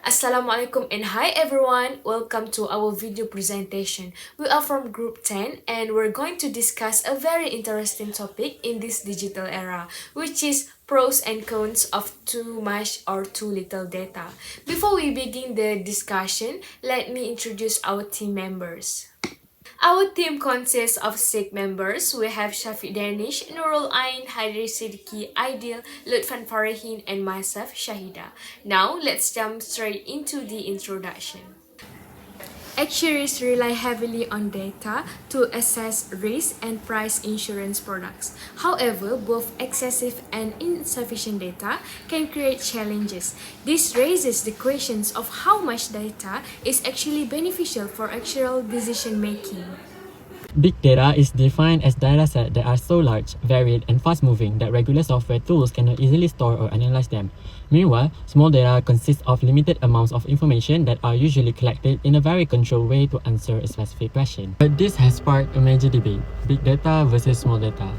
Assalamualaikum and hi everyone, welcome to our video presentation. We are from group 10 and we're going to discuss a very interesting topic in this digital era, which is pros and cons of too much or too little data. Before we begin the discussion, let me introduce our team members. Our team consists of 6 members. We have Shafiq Danish, Nurul Ain, Haidri Siddiqui, Aidil, Lutfan Farihin, and myself, Shahida. Now, let's jump straight into the introduction. Actuaries rely heavily on data to assess risk and price insurance products. However, both excessive and insufficient data can create challenges. This raises the questions of how much data is actually beneficial for actual decision making. Big data is defined as datasets that are so large, varied, and fast-moving that regular software tools cannot easily store or analyze them. Meanwhile, small data consists of limited amounts of information that are usually collected in a very controlled way to answer a specific question. But this has sparked a major debate: big data versus small data.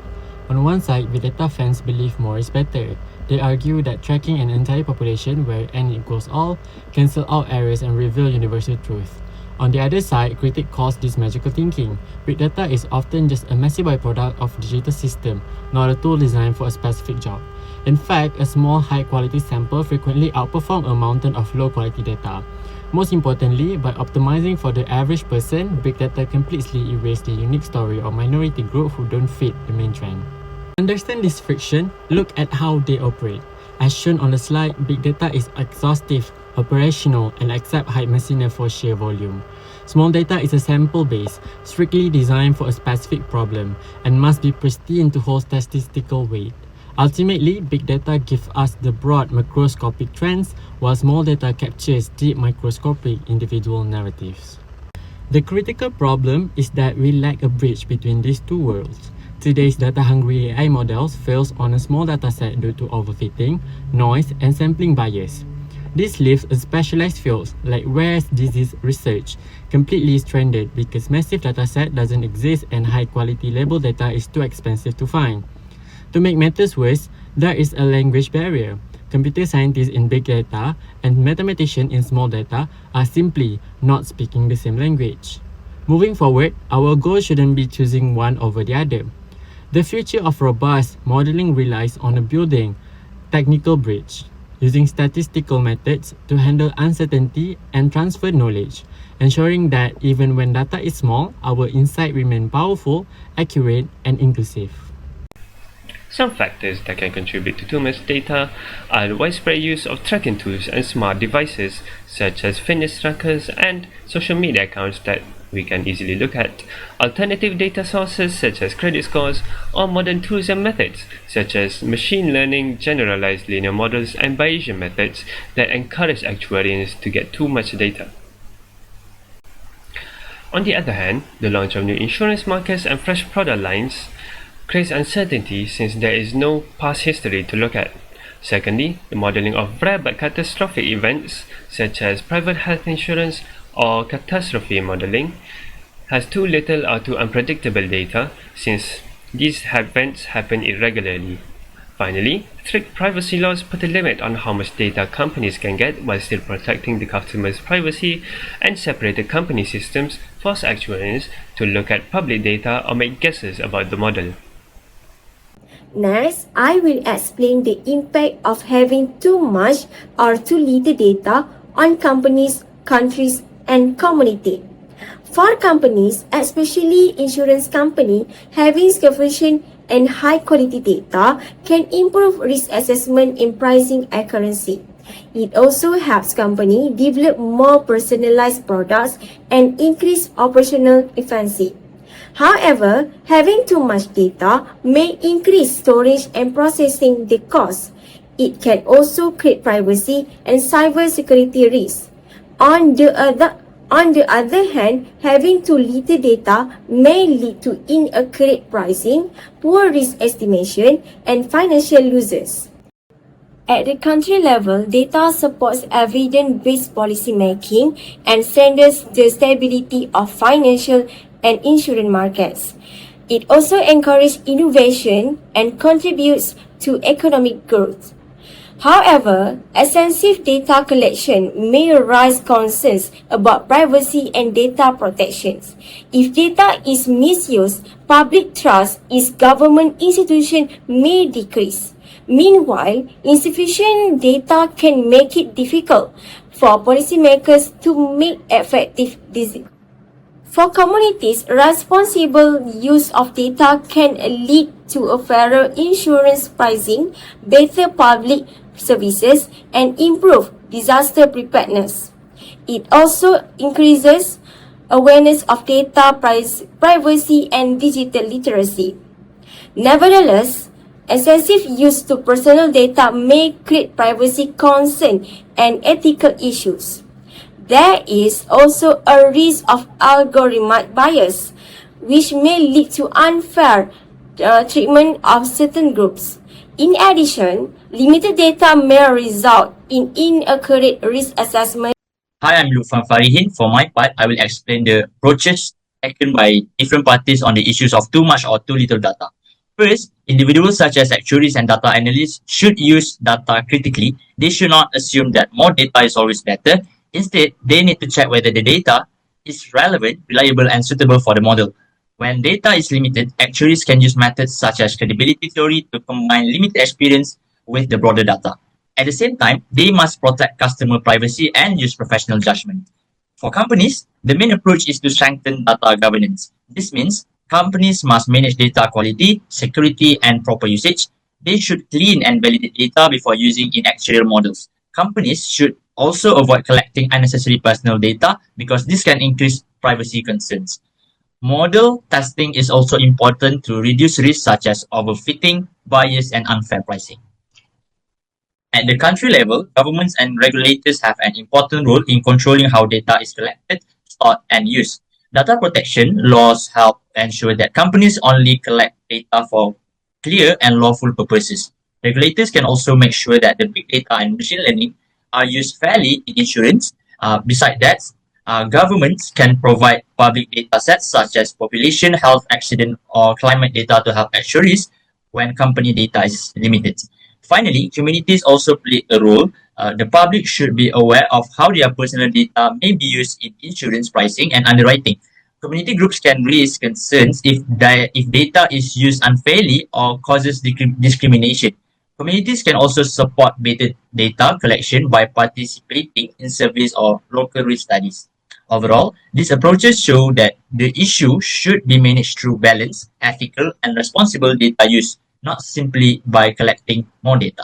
On one side, big data fans believe more is better. They argue that tracking an entire population where n equals all cancel out errors and reveal universal truth. On the other side, critics call this magical thinking. Big data is often just a messy byproduct of digital system, not a tool designed for a specific job. In fact, a small high-quality sample frequently outperforms a mountain of low-quality data. Most importantly, by optimizing for the average person, big data completely erases the unique story of minority group who don't fit the main trend. To understand this friction, look at how they operate. As shown on the slide, big data is exhaustive, operational, and accept high messiness for sheer volume. Small data is a sample base, strictly designed for a specific problem, and must be pristine to hold statistical weight. Ultimately, big data gives us the broad macroscopic trends, while small data captures deep microscopic individual narratives. The critical problem is that we lack a bridge between these two worlds. Today's data-hungry AI models fails on a small dataset due to overfitting, noise, and sampling bias. This leaves a specialized fields like rare disease research completely stranded because massive dataset doesn't exist and high-quality label data is too expensive to find. To make matters worse, there is a language barrier. Computer scientists in big data and mathematicians in small data are simply not speaking the same language. Moving forward, our goal shouldn't be choosing one over the other. The future of robust modeling relies on a building technical bridge, using statistical methods to handle uncertainty and transfer knowledge, ensuring that even when data is small, our insight remain powerful, accurate, and inclusive. Some factors that can contribute to too much data are the widespread use of tracking tools and smart devices such as fitness trackers and social media accounts that we can easily look at, alternative data sources such as credit scores, or modern tools and methods such as machine learning, generalized linear models, and Bayesian methods that encourage actuaries to get too much data. On the other hand, the launch of new insurance markets and fresh product lines creates uncertainty since there is no past history to look at. Secondly, the modeling of rare but catastrophic events such as private health insurance or catastrophe modeling has too little or too unpredictable data since these events happen irregularly. Finally, strict privacy laws put a limit on how much data companies can get while still protecting the customer's privacy, and separated company systems force actuaries to look at public data or make guesses about the model. Next, I will explain the impact of having too much or too little data on companies, countries, and community. For companies, especially insurance company, having sufficient and high quality data can improve risk assessment and pricing accuracy. It also helps companies develop more personalized products and increase operational efficiency. However, having too much data may increase storage and processing the costs. It can also create privacy and cybersecurity risks. On the other hand, having too little data may lead to inaccurate pricing, poor risk estimation, and financial losses. At the country level, data supports evidence-based policy making and strengthens the stability of financial and insurance markets. It also encourages innovation and contributes to economic growth. However, extensive data collection may raise concerns about privacy and data protections. If data is misused, public trust in government institutions may decrease. Meanwhile, insufficient data can make it difficult for policymakers to make effective decisions. For communities, responsible use of data can lead to a fairer insurance pricing, better public services, and improved disaster preparedness. It also increases awareness of data privacy and digital literacy. Nevertheless, excessive use to personal data may create privacy concerns and ethical issues. There is also a risk of algorithmic bias, which may lead to unfair treatment of certain groups. In addition, limited data may result in inaccurate risk assessment. Hi, I'm Lufan Farihin. For my part, I will explain the approaches taken by different parties on the issues of too much or too little data. First, individuals such as actuaries and data analysts should use data critically. They should not assume that more data is always better. Instead, they need to check whether the data is relevant, reliable, and suitable for the model. When data is limited, actuaries can use methods such as credibility theory to combine limited experience with the broader data. At the same time, they must protect customer privacy and use professional judgment. For companies, the main approach is to strengthen data governance. This means companies must manage data quality, security, and proper usage. They should clean and validate data before using in actuarial models. Companies should also avoid collecting unnecessary personal data because this can increase privacy concerns. Model testing is also important to reduce risks such as overfitting, bias, and unfair pricing. At the country level, governments and regulators have an important role in controlling how data is collected, stored, and used. Data protection laws help ensure that companies only collect data for clear and lawful purposes. Regulators can also make sure that the big data and machine learning are used fairly in insurance. Besides that, governments can provide public data sets such as population, health, accident, or climate data to help actuaries when company data is limited. Finally, communities also play a role. The public should be aware of how their personal data may be used in insurance pricing and underwriting. Community groups can raise concerns if data is used unfairly or causes discrimination. Communities can also support better data collection by participating in surveys or local risk studies. Overall, these approaches show that the issue should be managed through balanced, ethical, and responsible data use, not simply by collecting more data.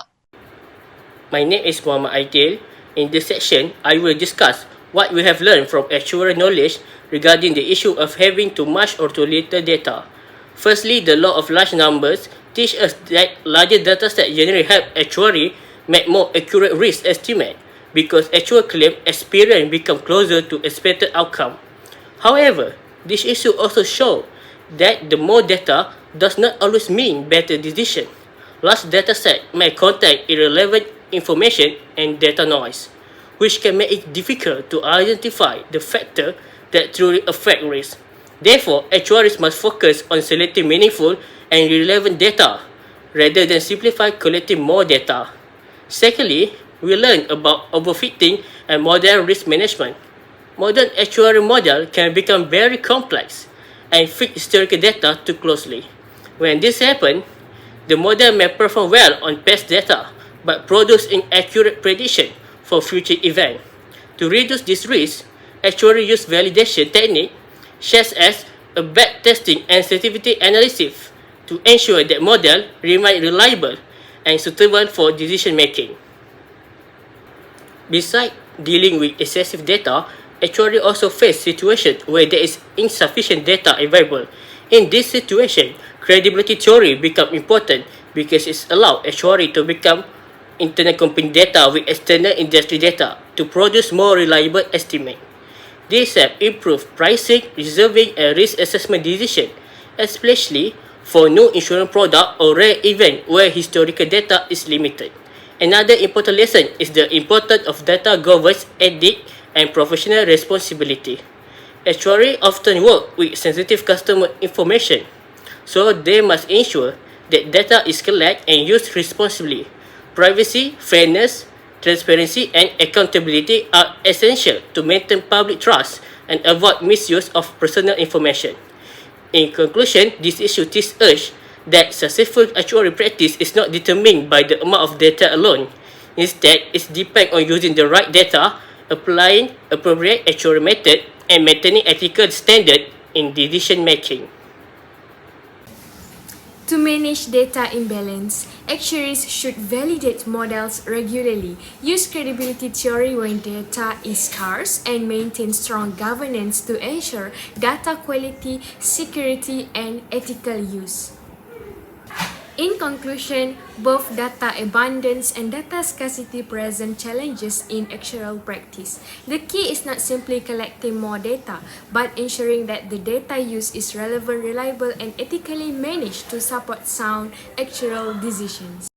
My name is Muhammad Aidil. In this section, I will discuss what we have learned from actuarial knowledge regarding the issue of having too much or too little data. Firstly, the law of large numbers teach us that larger datasets generally help actuary make more accurate risk estimate because actual claim experience become closer to expected outcome. However, this issue also shows that the more data does not always mean better decision. Large dataset may contain irrelevant information and data noise, which can make it difficult to identify the factor that truly affect risk. Therefore, actuaries must focus on selecting meaningful and relevant data rather than simply collecting more data. Secondly, we learn about overfitting and modern risk management. Modern actuarial model can become very complex and fit historical data too closely. When this happens, the model may perform well on past data but produce inaccurate prediction for future events. To reduce this risk, actuaries use validation techniques such as a back testing and sensitivity analysis to ensure that model remain reliable and suitable for decision making. Besides dealing with excessive data, actuaries also face situations where there is insufficient data available. In this situation, credibility theory becomes important because it allows actuaries to become internal company data with external industry data to produce more reliable estimates. This helps improve pricing, reserving, and risk assessment decisions, especially for new insurance product or rare event where historical data is limited. Another important lesson is the importance of data governance, ethics, and professional responsibility. Actuaries often work with sensitive customer information, so they must ensure that data is collected and used responsibly. Privacy, fairness, transparency, and accountability are essential to maintain public trust and avoid misuse of personal information. In conclusion, this issue teaches us that successful actuary practice is not determined by the amount of data alone. Instead, it depends on using the right data, applying appropriate actuary method, and maintaining ethical standard in decision making. To manage data imbalance, actuaries should validate models regularly, use credibility theory when data is scarce, and maintain strong governance to ensure data quality, security, and ethical use. In conclusion, both data abundance and data scarcity present challenges in actuarial practice. The key is not simply collecting more data, but ensuring that the data used is relevant, reliable, and ethically managed to support sound actuarial decisions.